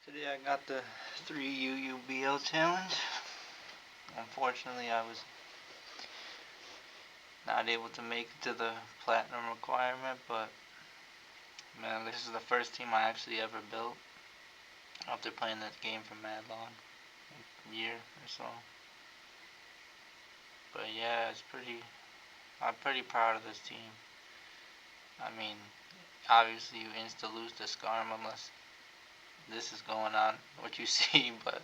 Today I got the 3 Uubl challenge. Unfortunately, I was not able to make it to the platinum requirement, but man, this is the first team I actually ever built after playing this game for mad long, a year or so. But yeah, I'm pretty proud of this team. I mean, obviously you insta lose to Scarm unless this is going on, what you see, but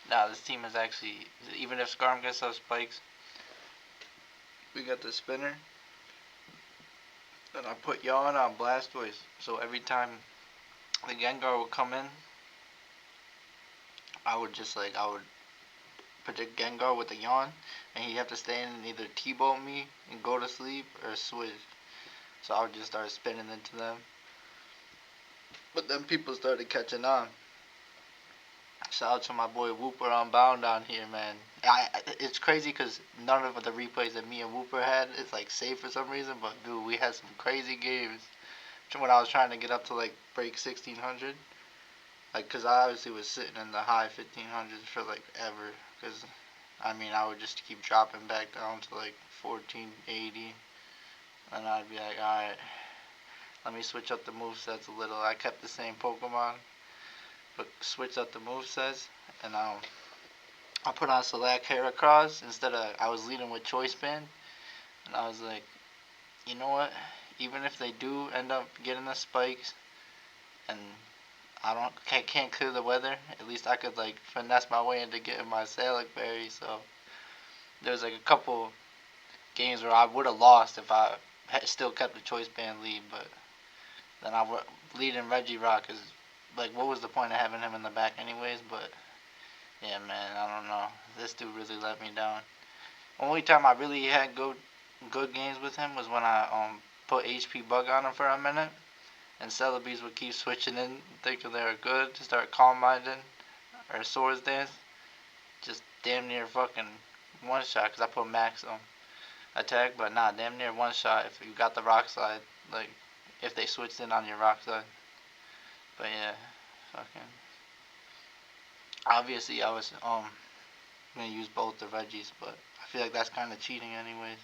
nah, this team is actually, even if Scarm gets those spikes, we got the spinner, and I put Yawn on Blastoise, so every time the Gengar would come in, I would predict Gengar with a Yawn, and he'd have to stay in and either T-bolt me and go to sleep or switch. So I would just start spinning into them. But then people started catching on. Shout out to my boy Wooper on Bound down here, man. It's crazy because none of the replays that me and Wooper had is like safe for some reason, but dude, we had some crazy games. When I was trying to get up to like break 1600, like, cause I obviously was sitting in the high 1500s for like ever, cause I mean I would just keep dropping back down to like 1480, and I'd be like, alright, let me switch up the movesets a little. I kept the same Pokemon, but switched up the movesets, and I put on Select Heracross instead of, I was leading with Choice Band, and I was like, you know what, even if they do end up getting the spikes, and can't clear the weather, at least I could like finesse my way into getting my Salic Berry. So there's like a couple games where I would have lost if I had still kept the Choice Band lead, but then I would lead in Regirock, is like, what was the point of having him in the back anyways? But yeah, man, I don't know, this dude really let me down. Only time I really had good games with him was when I put HP Bug on him for a minute, and Celebies would keep switching in, thinking they were good, to start Calm Minding or Swords Dance. Just damn near fucking one shot, because I put max attack, but nah, damn near one shot if you got the Rock Slide, like, if they switched in on your Rock Slide. But yeah, fucking. Obviously, I was gonna use both the Reggies, but I feel like that's kind of cheating anyways.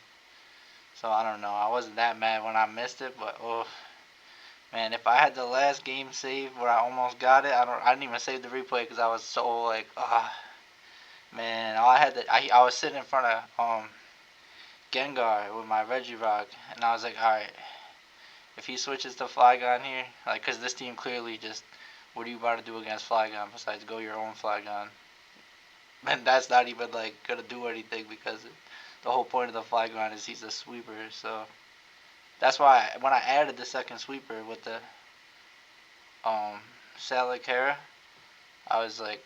So I don't know. I wasn't that mad when I missed it, but oh man, if I had the last game save where I almost got it, I didn't even save the replay because I was so like, man, all I had to, I was sitting in front of Gengar with my Regirock, and I was like, all right, if he switches to Flygon here, like, cause this team clearly just, what are you about to do against Flygon besides go your own Flygon? And that's not even like gonna do anything because the whole point of the Flygon is he's a sweeper. So that's why when I added the second sweeper with the Salicera, I was like,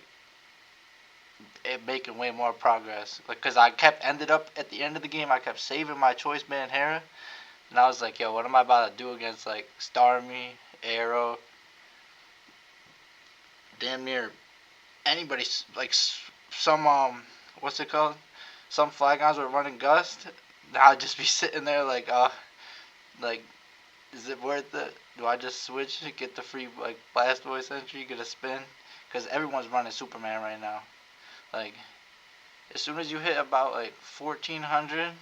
it making way more progress. Like, cause I ended up at the end of the game, I kept saving my Choice Band Hera, and I was like, yo, what am I about to do against like Starmie, Arrow, damn near anybody, like some what's it called? Some Flygons were running Gust. Now I'd just be sitting there like, like, is it worth it? Do I just switch, get the free like Blastoise entry, get a spin? Because everyone's running Superman right now. Like, as soon as you hit about like 1400,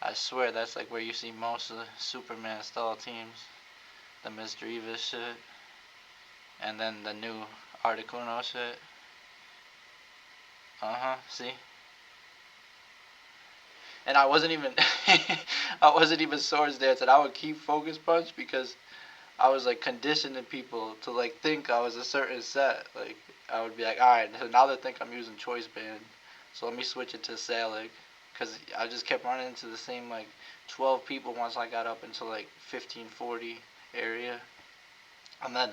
I swear that's like where you see most of the Superman stall teams. The Misdreavus shit, and then the new Articuno shit. See? And I wasn't even I wasn't even Swords Dance, and I would keep Focus Punch because I was like conditioning people to like think I was a certain set. Like, I would be like, alright, so now they think I'm using Choice Band, so let me switch it to Salic, because I just kept running into the same like 12 people once I got up into like 1540 area. And then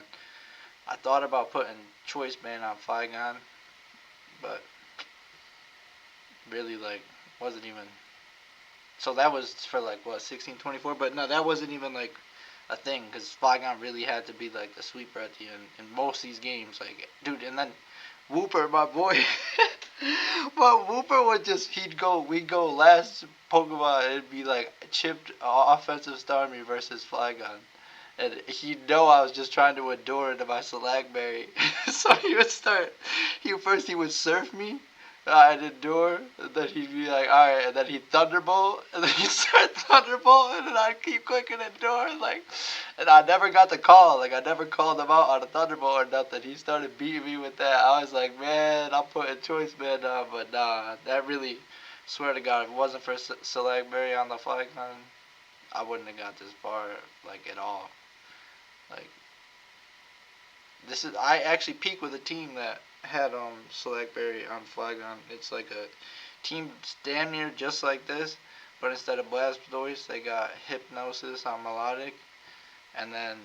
I thought about putting Choice Band on Flygon, but really like wasn't even. So that was for like what, 1624, but no, that wasn't even like a thing, because Flygon really had to be like the sweeper at the end in most of these games, like, dude. And then Wooper, my boy, but Wooper would just, we'd go last Pokemon, it'd be like chipped offensive Starmie versus Flygon, And he know I was just trying to endure into my Selagberry. So he would surf me, I'd endure, and then he'd be like, alright, and then he'd Thunderbolt, and then he'd start Thunderbolt, and then I'd keep clicking endure, and I never got the call, I never called him out on a Thunderbolt or nothing. He started beating me with that. I was like, man, I'm putting Choice Man down, but nah, that really, swear to God, if it wasn't for Selagberry on the Flygon, I wouldn't have got this far, at all. I actually peaked with a team that had Selagberry on Flygon. It's like a team damn near just like this, but instead of Blastoise, they got Hypnosis on Melodic, and then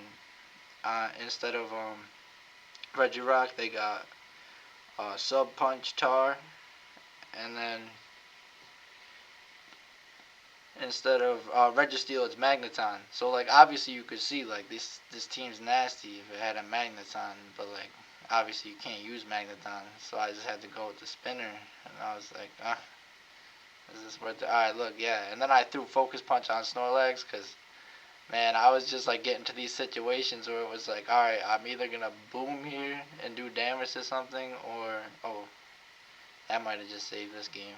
instead of Regirock, they got Sub Punch Tar, and then instead of Registeel, it's Magneton. So obviously you could see this team's nasty if it had a Magneton, but obviously you can't use Magneton, so I just had to go with the spinner, and I was like, is this worth it? Alright, look, yeah, and then I threw Focus Punch on Snorlax, because, man, I was just getting to these situations where it was alright, I'm either gonna boom here and do damage to something, or, oh, that might have just saved this game.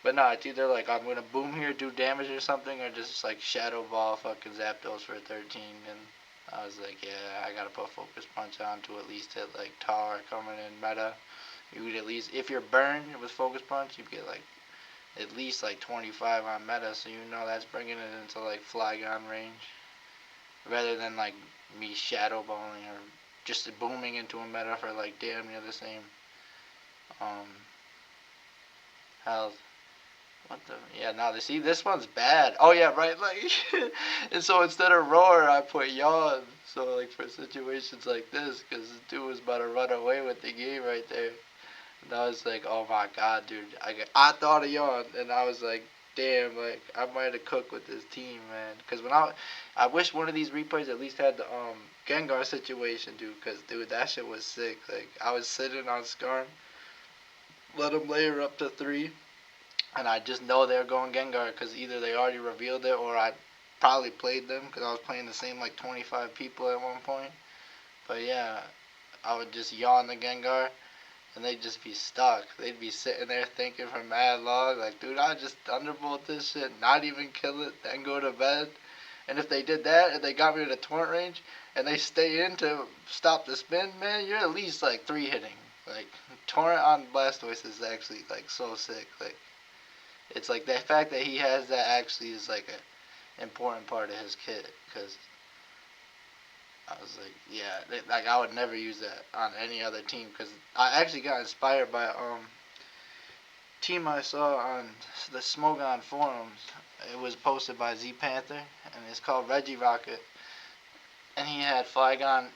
But no, it's either I'm gonna boom here, do damage or something, or just Shadow Ball fucking Zapdos for 13. And I was like, yeah, I gotta put Focus Punch on to at least hit Tar coming in meta. You would at least, if you're burned with Focus Punch, you get at least 25 on meta, so you know that's bringing it into Flygon range, rather than me Shadow Balling or just booming into a meta for damn near the same health. What the? Yeah, now see, this one's bad. Oh yeah, right. And so instead of Roar, I put Yawn. So for situations like this, because the dude was about to run away with the game right there. And I was like, oh my god, dude. I thought of Yawn, and I was like, damn, I might have cooked with this team, man. Because I wish one of these replays at least had the Gengar situation, dude. Because dude, that shit was sick. I was sitting on Skarn, let him layer up to 3. And I just know they're going Gengar because either they already revealed it or I probably played them because I was playing the same 25 people at one point. But yeah, I would just yawn the Gengar and they'd just be stuck. They'd be sitting there thinking for mad long, dude, I just Thunderbolt this shit, not even kill it, then go to bed. And if they did that and they got me to the torrent range and they stay in to stop the spin, man, you're at least 3 hitting. Torrent on Blastoise is actually so sick. It's the fact that he has that actually is an important part of his kit, because I was yeah, I would never use that on any other team, because I actually got inspired by team I saw on the Smogon forums. It was posted by Z Panther, and it's called Regirocket, and he had Flygon,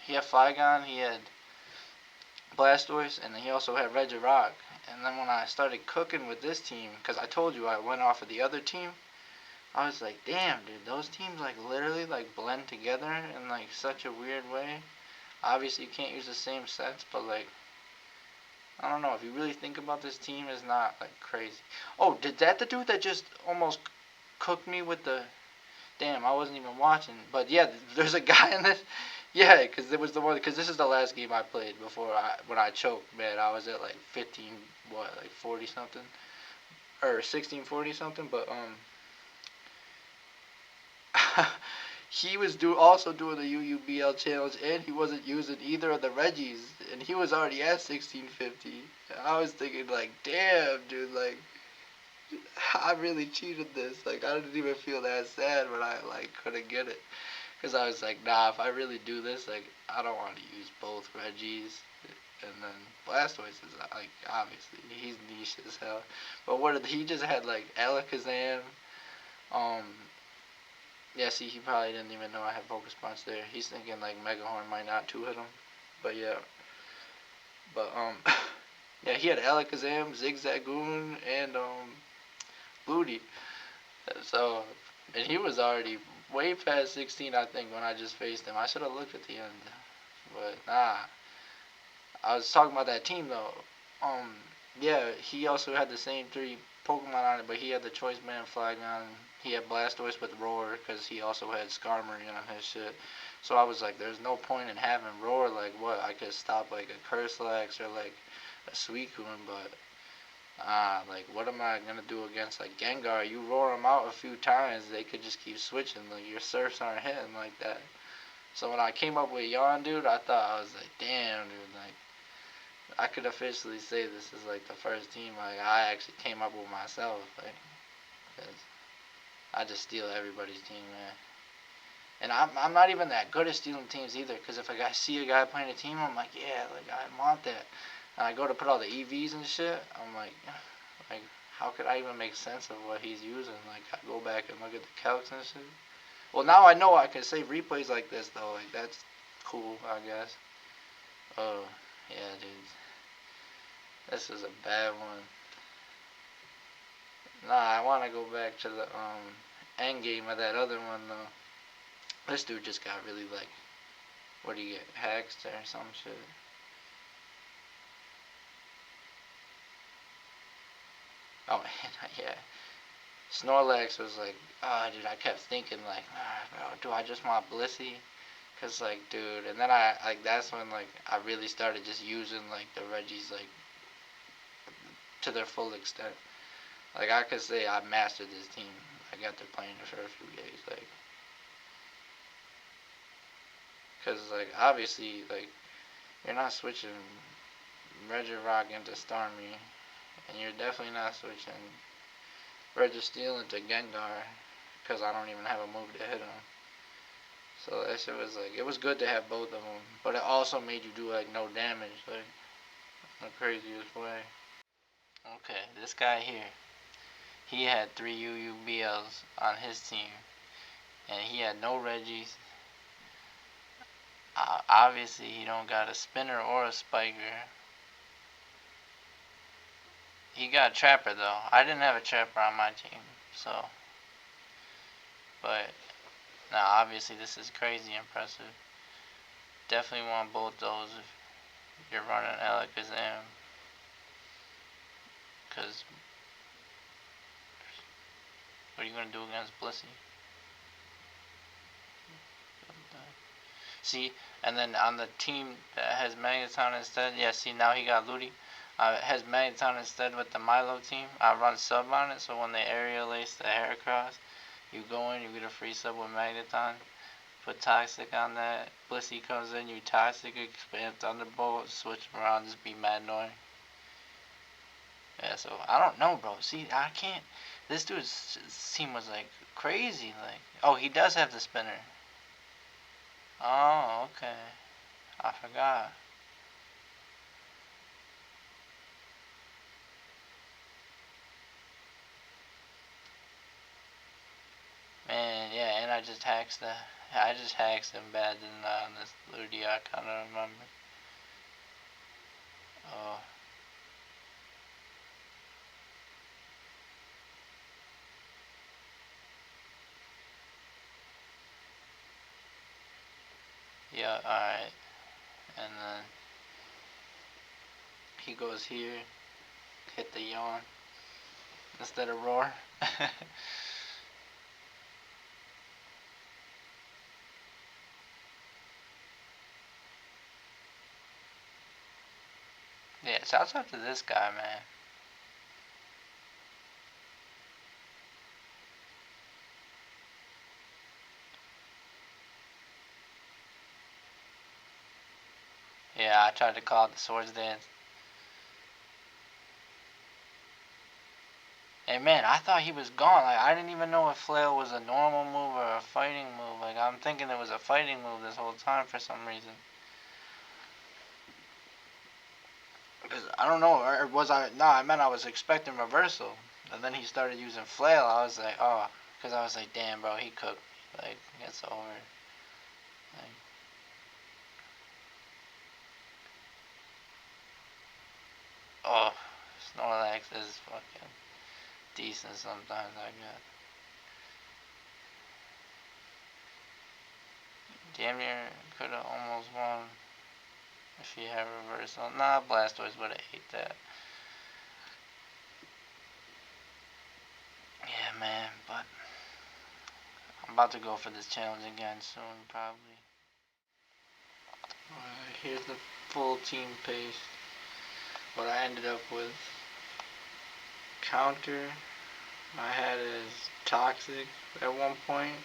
he had Blastoise, and he also had Regirock. And then when I started cooking with this team, because I told you I went off of the other team, I was like, damn, dude, those teams literally blend together in such a weird way. Obviously, you can't use the same sets, but I don't know, if you really think about this team, is not crazy. Oh, did that the dude that just almost cooked me with the? Damn, I wasn't even watching. But yeah, there's a guy in this. Yeah, because it was the one. Because this is the last game I played before when I choked. Man, I was at 15, 40 something, or 1640 something. But he was also doing the Uubl challenge, and he wasn't using either of the Reggies, and he was already at 1650. I was thinking damn, dude, I really cheated this. I didn't even feel that sad when I couldn't get it. Because I was like, nah, if I really do this, I don't want to use both Reggies. And then Blastoise is, obviously, he's niche as hell. But he just had, Alakazam. Yeah, see, he probably didn't even know I had Focus Punch there. He's thinking, Megahorn might not 2-hit him. But, yeah. But, yeah, he had Alakazam, Zigzagoon, and, Booty. So, and he was already way past 16, I think, when I just faced him. I should have looked at the end. But, nah. I was talking about that team, though. Yeah, he also had the same 3 Pokemon on it, but he had the Choice Band flag on. He had Blastoise with Roar because he also had Skarmory on his shit. So I was like, there's no point in having Roar. Like, what? I could stop like a Curselax or like a Suicune, but like, what am I gonna do against like Gengar? You roar them out a few times, they could just keep switching. Like, your surfs aren't hitting like that. So when I came up with Yawn, dude, I thought, I was like, damn, dude, like, I could officially say this is like the first team like I actually came up with myself, like, 'cause I just steal everybody's team, man. And I'm not even that good at stealing teams either, because if I see a guy playing a team, I'm like, yeah, like, I want that. And I go to put all the EVs and shit, I'm like, how could I even make sense of what he's using? Like, I go back and look at the calcs and shit. Well, now I know I can save replays like this, though. Like, that's cool, I guess. Oh, yeah, dude. This is a bad one. Nah, I want to go back to the end game of that other one, though. This dude just got really, like, what do you get, hexed or some shit? Oh, yeah. Snorlax was like, dude, I kept thinking, like, bro, do I just want Blissey? Cause, like, dude, and then that's when, like, I really started just using, like, the Reggies, like, to their full extent. Like, I could say I mastered this team. I got to playing it for a few days, like, cause, like, obviously, like, you're not switching Regirock into Starmie, and you're definitely not switching Registeel into Gengar, cause I don't even have a move to hit him. So that shit was like, it was good to have both of them, but it also made you do like no damage, like, in the craziest way. Okay, this guy here, he had 3 Uubls on his team, and he had no Reggies. Obviously, he don't got a spinner or a spiker. He got a Trapper though. I didn't have a Trapper on my team, so. But now, obviously, this is crazy impressive. Definitely want both those if you're running Alakazam, because what are you gonna do against Blissey? See, and then on the team that has Magneton instead, yeah, see, now he got Ludi. It has Magneton instead with the Milo team. I run sub on it, so when they aerial ace the Heracross, you go in, you get a free sub with Magneton. Put Toxic on that. Blissey comes in, you Toxic, expand Thunderbolt, switch them around, just be mad annoying. Yeah, so I don't know, bro. See, I can't. This dude's team was like crazy. Like, oh, he does have the spinner. Oh, okay. I forgot. Man, yeah, and I just hacked him bad, didn't I, on this Ludi, I kinda remember. Oh. Yeah, alright. And then he goes here, hit the yawn instead of roar. Yeah, shouts out to this guy, man. Yeah, I tried to call it the Swords Dance. And man, I thought he was gone. Like, I didn't even know if Flail was a normal move or a fighting move. Like, I'm thinking it was a fighting move this whole time for some reason. Because I don't know, or was I? No, I meant I was expecting reversal. And then he started using Flail. I was like, oh. Because I was like, damn, bro, he cooked. Like, it's over. Like, oh, Snorlax is fucking decent sometimes, I guess. Damn near could have almost won if he had reversal. Nah, Blastoise would have ate that. Yeah, man, but I'm about to go for this challenge again soon, probably. Alright, here's the full team pace. What I ended up with. Counter, I had as Toxic at one point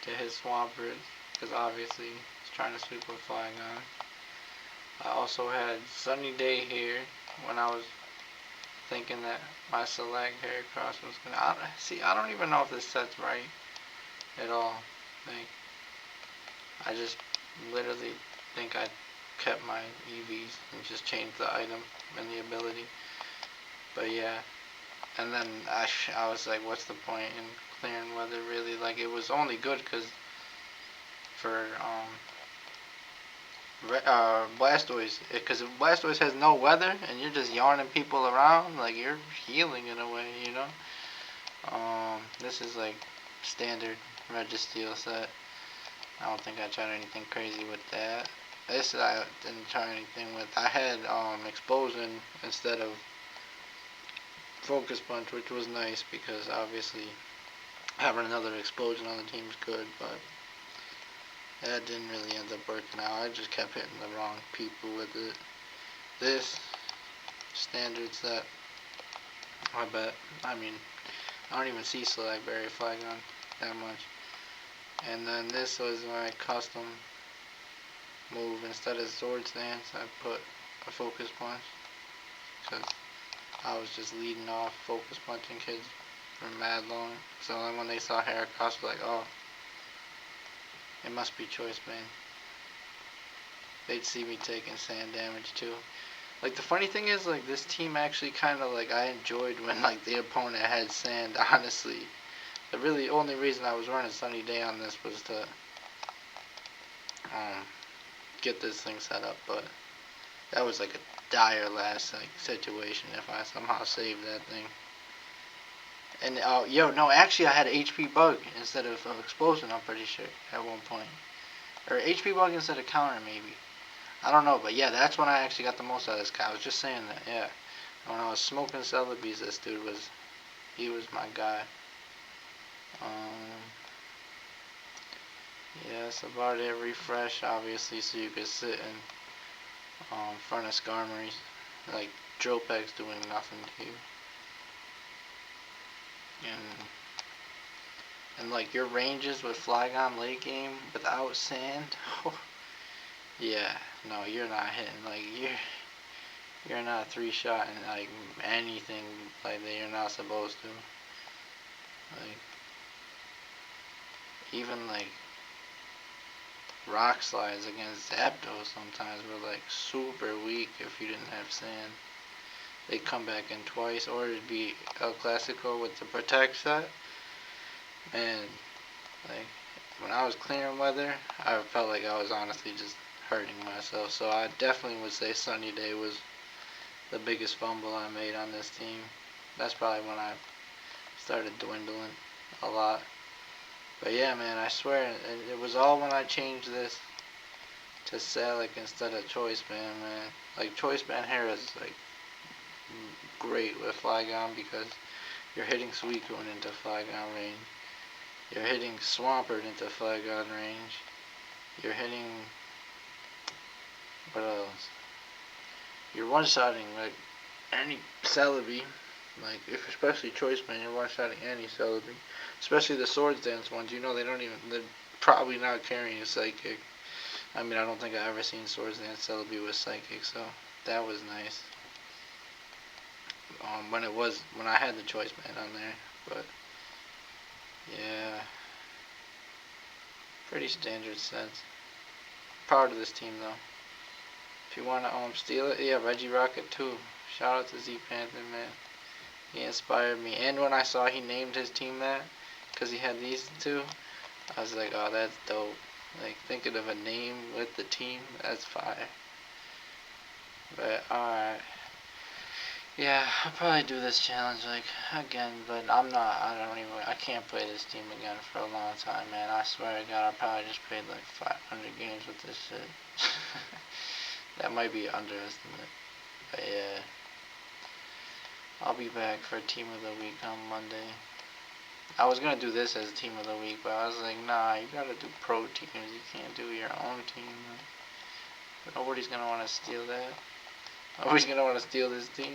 to his Swampert, because obviously he's trying to sweep with Flygon. I also had Sunny Day here when I was thinking that my select Heracross was gonna. See, I don't even know if this set's right at all. Like, I just literally think I kept my EVs and just changed the item and the ability. But yeah, and then I was like, what's the point in clearing weather really? Like, it was only good because for Blastoise, because if Blastoise has no weather and you're just yarning people around, like, you're healing in a way, you know. This is like standard Registeel set. I don't think I tried anything crazy with that. This I didn't try anything with. I had Explosion instead of Focus Punch, which was nice because obviously having another Explosion on the team is good, but that didn't really end up working out. I just kept hitting the wrong people with it. This standard set, I bet. I mean, I don't even see Select Berry Flygon that much. And then this was my custom move. Instead of Sword Stance, I put a Focus Punch because I was just leading off Focus Punching kids for mad long. So then when they saw Heracross, like, oh, it must be Choice Band. They'd see me taking sand damage too. Like, the funny thing is, like, this team actually kind of, like, I enjoyed when, like, the opponent had sand, honestly. The really only reason I was running Sunny Day on this was to get this thing set up, but that was like a dire last like situation if I somehow saved that thing. And no, actually I had HP Bug instead of Explosion, I'm pretty sure, at one point. Or HP Bug instead of Counter, maybe. I don't know, but yeah, that's when I actually got the most out of this guy. I was just saying that, yeah. When I was smoking Celebies, this dude he was my guy. Yeah, that's about it. Refresh, obviously, so you could sit in front of Skarmory. Like, Dropek's doing nothing to you. And like, your ranges with Flygon late game without sand, yeah, no, you're not hitting. Like, you're not three-shotting, like, anything like that you're not supposed to. Like, even, like, rock slides against Zapdos sometimes were, like, super weak if you didn't have sand. They'd come back in twice, or it'd be El Clasico with the Protect set. And, like, when I was clearing weather, I felt like I was honestly just hurting myself. So I definitely would say Sunny Day was the biggest fumble I made on this team. That's probably when I started dwindling a lot. But yeah, man, I swear, it was all when I changed this to Salic instead of Choice Band, man. Like, Choice Band hair is, like, great with Flygon because you're hitting Suicune into Flygon range. You're hitting Swampert into Flygon range. You're hitting... what else? You're one-shotting, like, any Celebi. Like, especially Choice Band, you're one-shotting any Celebi. Especially the Swords Dance ones. You know, they're probably not carrying a Psychic. I mean, I don't think I've ever seen Swords Dance Celebi with Psychic, so that was nice. When I had the Choice Band on there, but yeah, pretty standard sets. Proud of this team though. If you want to steal it, yeah, Regirocket too. Shout out to Z Panther, man. He inspired me, and when I saw he named his team that, cause he had these two, I was like, oh, that's dope. Like, thinking of a name with the team, that's fire. But alright. Yeah, I'll probably do this challenge, like, again, but I can't play this team again for a long time, man. I swear to God, I probably just played like 500 games with this shit. That might be an underestimate. But yeah. I'll be back for Team of the Week on Monday. I was gonna do this as team of the week, but I was like, nah, you gotta do pro teams. You can't do your own team. But nobody's gonna want to steal that. Nobody's gonna want to steal this team.